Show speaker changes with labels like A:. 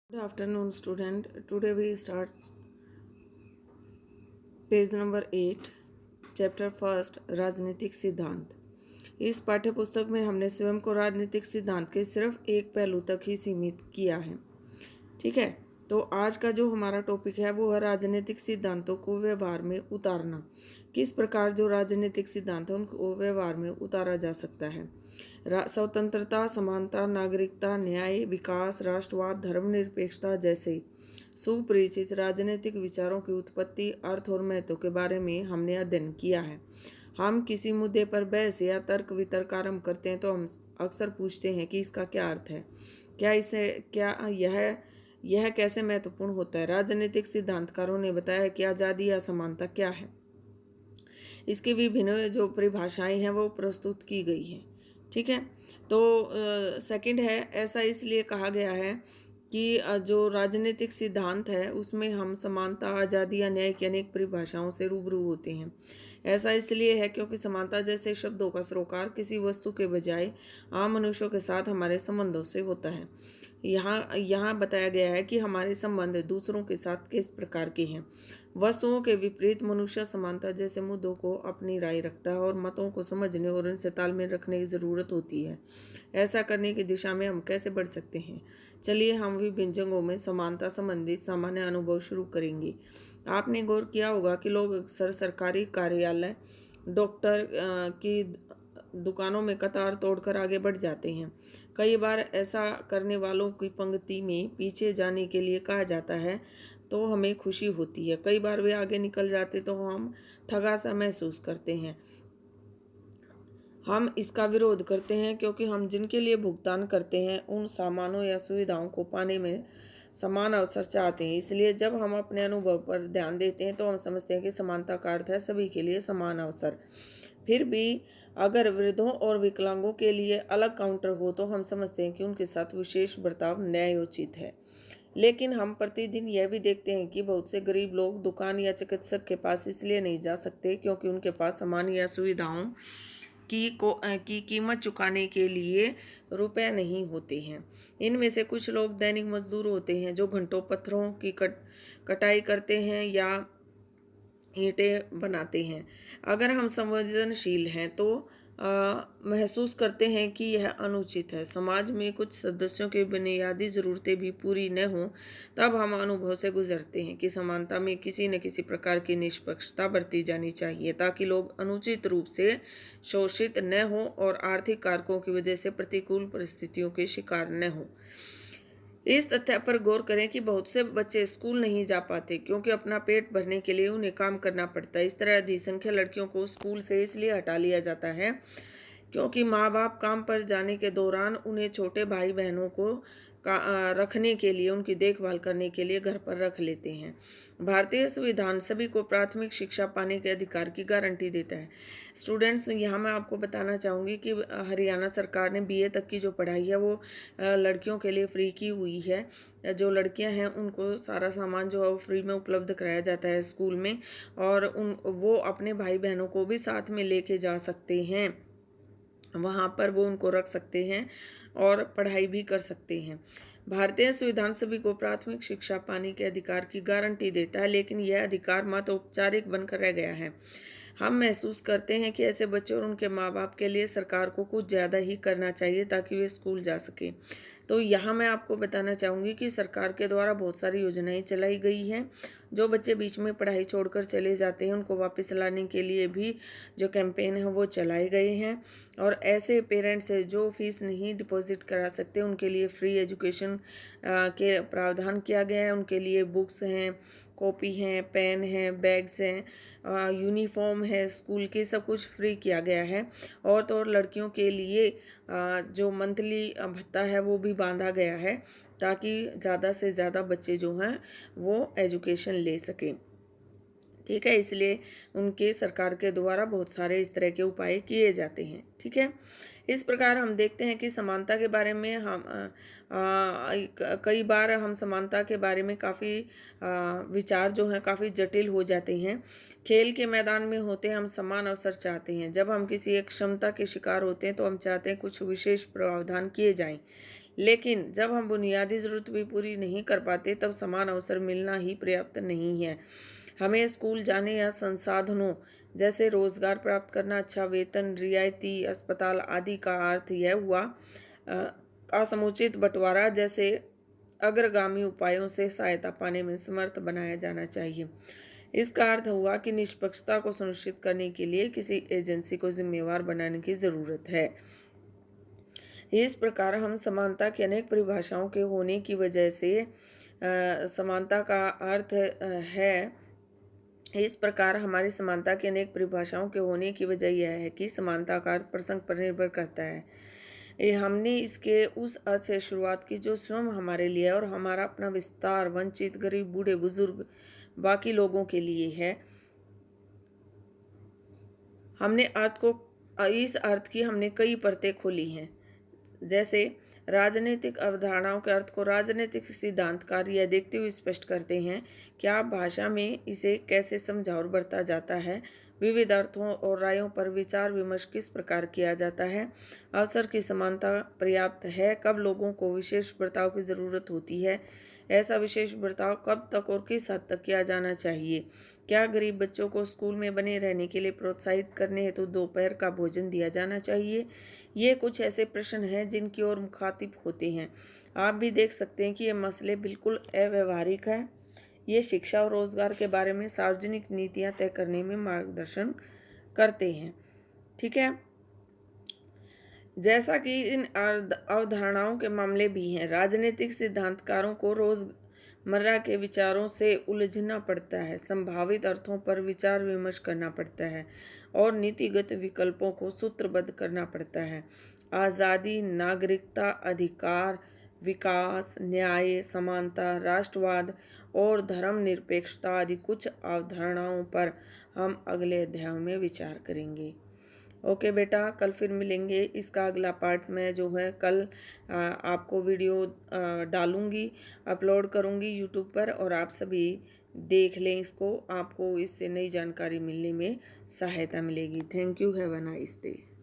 A: Good afternoon, student. Today we start page number 8, chapter first, राजनीतिक सिद्धांत। इस पाठ्य पुस्तक में हमने स्वयं को राजनीतिक सिद्धांत के सिर्फ एक पहलू तक ही सीमित किया है। ठीक है, तो आज का जो हमारा टॉपिक है वो है राजनीतिक सिद्धांतों को व्यवहार में उतारना। किस प्रकार जो राजनीतिक सिद्धांत है उनको व्यवहार में उतारा जा सकता है। स्वतंत्रता, समानता, नागरिकता, न्याय, विकास, राष्ट्रवाद, धर्मनिरपेक्षता जैसे सुपरिचित राजनीतिक विचारों की उत्पत्ति, अर्थ और महत्व के बारे में हमने अध्ययन किया है। हम किसी मुद्दे पर बहस या तर्क वितर्क आरंभ करते हैं तो हम अक्सर पूछते हैं कि इसका क्या अर्थ है, क्या यह कैसे महत्वपूर्ण होता है। राजनीतिक सिद्धांतकारों ने बताया कि आज़ादी या समानता क्या है। इसकी विभिन्न जो परिभाषाएं हैं वो प्रस्तुत की गई हैं। ठीक है, तो सेकंड है, ऐसा इसलिए कहा गया है कि जो राजनीतिक सिद्धांत है उसमें हम समानता, आज़ादी या न्याय की अनेक परिभाषाओं से रूबरू होते हैं। ऐसा इसलिए है क्योंकि समानता जैसे शब्दों का सरोकार किसी वस्तु के बजाय आम मनुष्यों के साथ हमारे संबंधों से होता है। यहाँ बताया गया है कि हमारे संबंध दूसरों के साथ किस प्रकार के हैं। वस्तुओं के विपरीत मनुष्य समानता जैसे मुद्दों को अपनी राय रखता है और मतों को समझने और उनसे तालमेल रखने की ज़रूरत होती है। ऐसा करने की दिशा में हम कैसे बढ़ सकते हैं। चलिए हम विभिन्न जगहों में समानता संबंधित सामान्य अनुभव शुरू करेंगे। आपने गौर किया होगा कि लोग अक्सर सरकारी कार्यालय, डॉक्टर की दुकानों में कतार तोड़कर आगे बढ़ जाते हैं। कई बार ऐसा करने वालों की पंक्ति में पीछे जाने के लिए कहा जाता है तो हमें खुशी होती है। कई बार वे आगे निकल जाते तो हम ठगा सा महसूस करते हैं। हम इसका विरोध करते हैं क्योंकि हम जिनके लिए भुगतान करते हैं उन सामानों या सुविधाओं को पाने में समान अवसर चाहते हैं। इसलिए जब हम अपने अनुभव पर ध्यान देते हैं तो हम समझते हैं कि समानता का अर्थ है सभी के लिए समान अवसर। फिर भी अगर वृद्धों और विकलांगों के लिए अलग काउंटर हो तो हम समझते हैं कि उनके साथ विशेष बर्ताव न्यायोचित है। लेकिन हम प्रतिदिन यह भी देखते हैं कि बहुत से गरीब लोग दुकान या चिकित्सक के पास इसलिए नहीं जा सकते क्योंकि उनके पास सामान या सुविधाओं की कीमत चुकाने के लिए रुपए नहीं होते हैं। इनमें से कुछ लोग दैनिक मजदूर होते हैं जो घंटों पत्थरों की कटाई करते हैं या ईंटें बनाते हैं। अगर हम संवेदनशील हैं तो महसूस करते हैं कि यह अनुचित है। समाज में कुछ सदस्यों की बुनियादी ज़रूरतें भी पूरी न हों तब हम अनुभव से गुजरते हैं कि समानता में किसी न किसी प्रकार की निष्पक्षता बरती जानी चाहिए ताकि लोग अनुचित रूप से शोषित न हों और आर्थिक कारकों की वजह से प्रतिकूल परिस्थितियों के शिकार न हों। इस तथ्य पर गौर करें कि बहुत से बच्चे स्कूल नहीं जा पाते क्योंकि अपना पेट भरने के लिए उन्हें काम करना पड़ता है। इस तरह अधिसंख्य लड़कियों को स्कूल से इसलिए हटा लिया जाता है क्योंकि माँ बाप काम पर जाने के दौरान उन्हें छोटे भाई बहनों को रखने के लिए, उनकी देखभाल करने के लिए घर पर रख लेते हैं। भारतीय संविधान सभी को प्राथमिक शिक्षा पाने के अधिकार की गारंटी देता है। स्टूडेंट्स, यहाँ मैं आपको बताना चाहूँगी कि हरियाणा सरकार ने बीए तक की जो पढ़ाई है वो लड़कियों के लिए फ्री की हुई है। जो लड़कियां हैं उनको सारा सामान जो है वो फ्री में उपलब्ध कराया जाता है स्कूल में, और वो अपने भाई बहनों को भी साथ में लेके जा सकते हैं। वहाँ पर वो उनको रख सकते हैं और पढ़ाई भी कर सकते हैं। भारतीय संविधान सभी को प्राथमिक शिक्षा पाने के अधिकार की गारंटी देता है, लेकिन यह अधिकार मात्र औपचारिक बनकर रह गया है। हम महसूस करते हैं कि ऐसे बच्चे और उनके माँ बाप के लिए सरकार को कुछ ज़्यादा ही करना चाहिए ताकि वे स्कूल जा सकें। तो यहाँ मैं आपको बताना चाहूँगी कि सरकार के द्वारा बहुत सारी योजनाएं चलाई गई हैं। जो बच्चे बीच में पढ़ाई छोड़कर चले जाते हैं उनको वापस लाने के लिए भी जो कैंपेन है वो चलाए गए हैं। और ऐसे पेरेंट्स जो फीस नहीं डिपॉजिट करा सकते उनके लिए फ्री एजुकेशन के प्रावधान किया गया है। उनके लिए बुक्स हैं, कॉपी हैं, पेन हैं, बैग्स हैं, यूनिफॉर्म है स्कूल की, सब कुछ फ्री किया गया है। और तो और लड़कियों के लिए जो मंथली भत्ता है वो भी बांधा गया है ताकि ज़्यादा से ज़्यादा बच्चे जो हैं वो एजुकेशन ले सकें। ठीक है, इसलिए उनके सरकार के द्वारा बहुत सारे इस तरह के उपाय किए जाते हैं। ठीक है, इस प्रकार हम देखते हैं कि समानता के बारे में हम कई बार हम समानता के बारे में काफ़ी विचार जो हैं काफ़ी जटिल हो जाते हैं। खेल के मैदान में होते हम समान अवसर चाहते हैं। जब हम किसी एक क्षमता के शिकार होते हैं तो हम चाहते हैं कुछ विशेष प्रावधान किए जाएं, लेकिन जब हम बुनियादी ज़रूरत भी पूरी नहीं कर पाते तब समान अवसर मिलना ही पर्याप्त नहीं है। हमें स्कूल जाने या संसाधनों जैसे रोज़गार प्राप्त करना, अच्छा वेतन, रियायती अस्पताल आदि का अर्थ यह हुआ का समुचित बंटवारा जैसे अग्रगामी उपायों से सहायता पाने में समर्थ बनाया जाना चाहिए। इसका अर्थ हुआ कि निष्पक्षता को सुनिश्चित करने के लिए किसी एजेंसी को जिम्मेवार बनाने की ज़रूरत है। इस प्रकार हम समानता की अनेक परिभाषाओं के होने की वजह से समानता का अर्थ है इस प्रकार हमारी समानता की अनेक परिभाषाओं के होने की वजह यह है कि समानता का अर्थ प्रसंग पर निर्भर करता है। हमने इसके उस अर्थ से शुरुआत की जो स्वयं हमारे लिए और हमारा अपना विस्तार वंचित, गरीब, बूढ़े, बुजुर्ग, बाकी लोगों के लिए है। हमने इस अर्थ की हमने कई परतें खोली हैं। जैसे राजनीतिक अवधारणाओं के अर्थ को राजनीतिक सिद्धांतकार यह देखते हुए स्पष्ट करते हैं कि आप भाषा में इसे कैसे समझा और बरता जाता है, विविध अर्थों और रायों पर विचार विमर्श किस प्रकार किया जाता है, अवसर की समानता पर्याप्त है, कब लोगों को विशेष बर्ताव की ज़रूरत होती है, ऐसा विशेष बर्ताव कब तक और किस हद तक किया जाना चाहिए, क्या गरीब बच्चों को स्कूल में बने रहने के लिए प्रोत्साहित करने हेतु दोपहर का भोजन दिया जाना चाहिए। ये कुछ ऐसे प्रश्न हैं जिनकी ओर मुखातिब होते हैं। आप भी देख सकते हैं कि ये मसले बिल्कुल अव्यवहारिक हैं। ये शिक्षा और रोजगार के बारे में सार्वजनिक नीतियां तय करने में मार्गदर्शन करते हैं। ठीक है, जैसा कि इन अवधारणाओं के मामले भी हैं, राजनीतिक सिद्धांतकारों को रोजमर्रा के विचारों से उलझना पड़ता है, संभावित अर्थों पर विचार विमर्श करना पड़ता है और नीतिगत विकल्पों को सूत्रबद्ध करना पड़ता है। आज़ादी, नागरिकता, अधिकार, विकास, न्याय, समानता, राष्ट्रवाद और धर्मनिरपेक्षता आदि कुछ अवधारणाओं पर हम अगले अध्याय में विचार करेंगे। ओके बेटा, कल फिर मिलेंगे। इसका अगला पार्ट में जो है कल आपको वीडियो डालूंगी, अपलोड करूंगी यूट्यूब पर और आप सभी देख लें इसको। आपको इससे नई जानकारी मिलने में सहायता मिलेगी। Thank you, have a nice day.